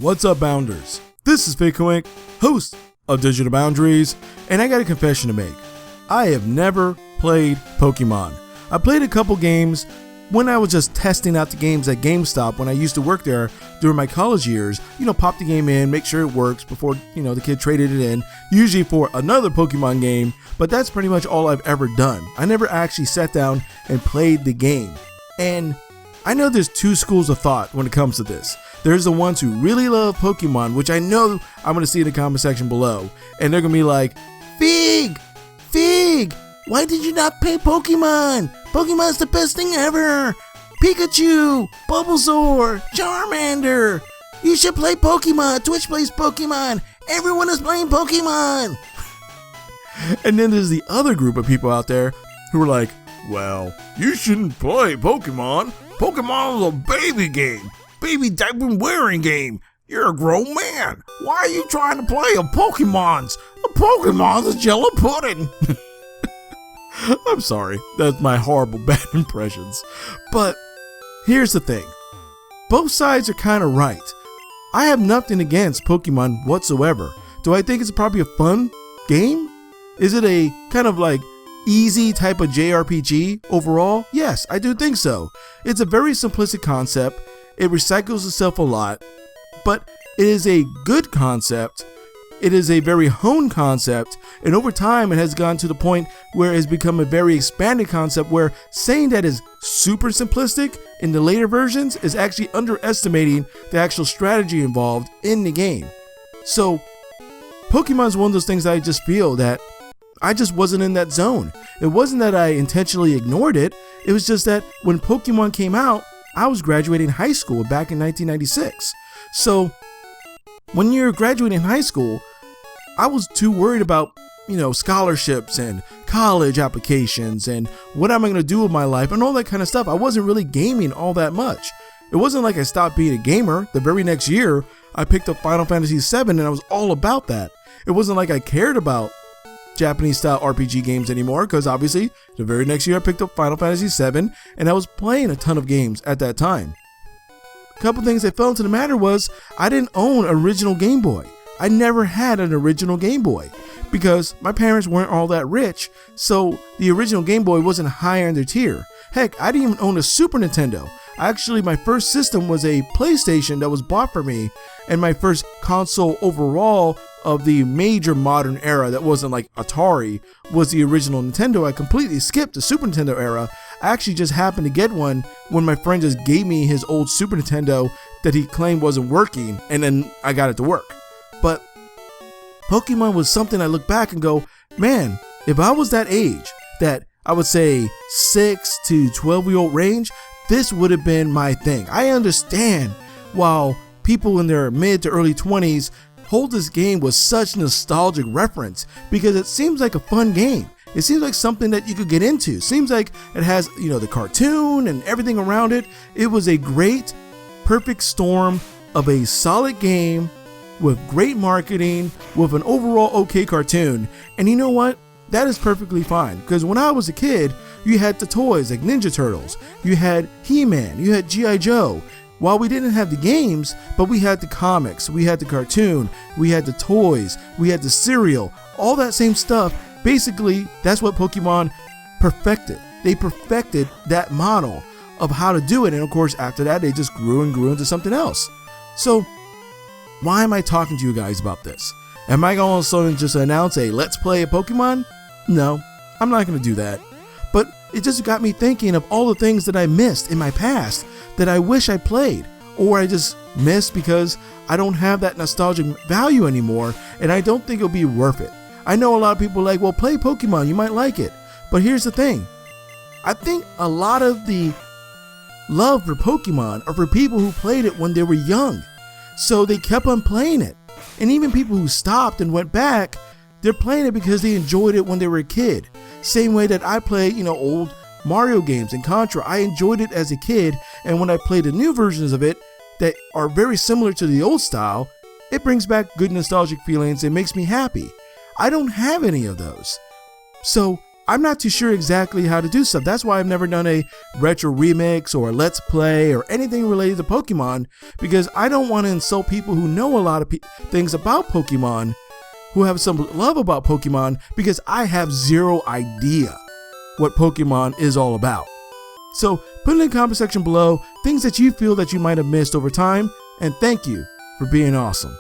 What's up, Bounders? This is Fig, host of Digital Boundaries, and I got a confession to make. I have never played Pokemon. I played a couple games when I was just testing out the games at GameStop when I used to work there during my college years. Pop the game in, make sure it works before, the kid traded it in, usually for another Pokemon game, but that's pretty much all I've ever done. I never actually sat down and played the game. And I know there's two schools of thought when it comes to this. There's the ones who really love Pokemon, which I know I'm going to see in the comment section below, and they're going to be like, Fig, why did you not play Pokemon? Pokemon's the best thing ever. Pikachu, Bulbasaur, Charmander. You should play Pokemon. Twitch plays Pokemon. Everyone is playing Pokemon. And then there's the other group of people out there who are like, well, you shouldn't play Pokemon. Pokemon is a baby game. Baby diaper wearing game. You're a grown man. Why are you trying to play a Pokemon's? A Pokemon's a jello pudding. I'm sorry, that's my horrible bad impressions. But here's the thing. Both sides are kind of right. I have nothing against Pokemon whatsoever. Do I think it's probably a fun game? Is it a kind of like easy type of JRPG overall? Yes, I do think so. It's a very simplistic concept. It recycles itself a lot, but it is a good concept. It is a very honed concept, and over time it has gone to the point where it has become a very expanded concept where saying that is super simplistic in the later versions is actually underestimating the actual strategy involved in the game. So Pokemon is one of those things that I just feel that I just wasn't in that zone. It wasn't that I intentionally ignored it. It was just that when Pokemon came out, I was graduating high school back in 1996. So when you're graduating high school, I was too worried about, scholarships and college applications and what am I going to do with my life and all that kind of stuff. I wasn't really gaming all that much. It wasn't like I stopped being a gamer. The very next year, I picked up Final Fantasy VII and I was all about that. It wasn't like I cared about Japanese style RPG games anymore, because obviously the very next year I picked up Final Fantasy VII and I was playing a ton of games at that time. A couple things that fell into the matter was I didn't own an original Game Boy. I never had an original Game Boy because my parents weren't all that rich, so the original Game Boy wasn't higher in their tier. Heck, I didn't even own a Super Nintendo. Actually, my first system was a PlayStation that was bought for me, and my first console overall of the major modern era that wasn't like Atari was the original Nintendo. I completely skipped the Super Nintendo era. I actually just happened to get one when my friend just gave me his old Super Nintendo that he claimed wasn't working, and then I got it to work. But Pokemon was something I look back and go, man, if I was that age, that I would say 6 to 12-year-old range, this would have been my thing. I understand while people in their mid to early 20s hold this game with such nostalgic reference because it seems like a fun game. It seems like something that you could get into. It seems like it has, the cartoon and everything around it. It was a great, perfect storm of a solid game with great marketing, with an overall okay cartoon. And you know what? That is perfectly fine, because when I was a kid, you had the toys like Ninja Turtles, you had He-Man, you had G.I. Joe. While we didn't have the games, but we had the comics, we had the cartoon, we had the toys, we had the cereal, all that same stuff. Basically, that's what Pokemon perfected. They perfected that model of how to do it. And of course, after that, they just grew and grew into something else. So why am I talking to you guys about this? Am I going to suddenly just announce a let's play a Pokemon? No, I'm not going to do that. But it just got me thinking of all the things that I missed in my past that I wish I played, or I just missed because I don't have that nostalgic value anymore, and I don't think it'll be worth it. I know a lot of people are like, well, play Pokemon, you might like it. But here's the thing. I think a lot of the love for Pokemon are for people who played it when they were young. So they kept on playing it. And even people who stopped and went back, they're playing it because they enjoyed it when they were a kid. Same way that I play, old Mario games and Contra. I enjoyed it as a kid, and when I play the new versions of it that are very similar to the old style, it brings back good nostalgic feelings and makes me happy. I don't have any of those. So I'm not too sure exactly how to do stuff. That's why I've never done a retro remix or a let's play or anything related to Pokemon, because I don't want to insult people who know a lot of things about Pokemon, who have some love about Pokemon, because I have zero idea what Pokemon is all about. So put in the comment section below things that you feel that you might have missed over time, and thank you for being awesome.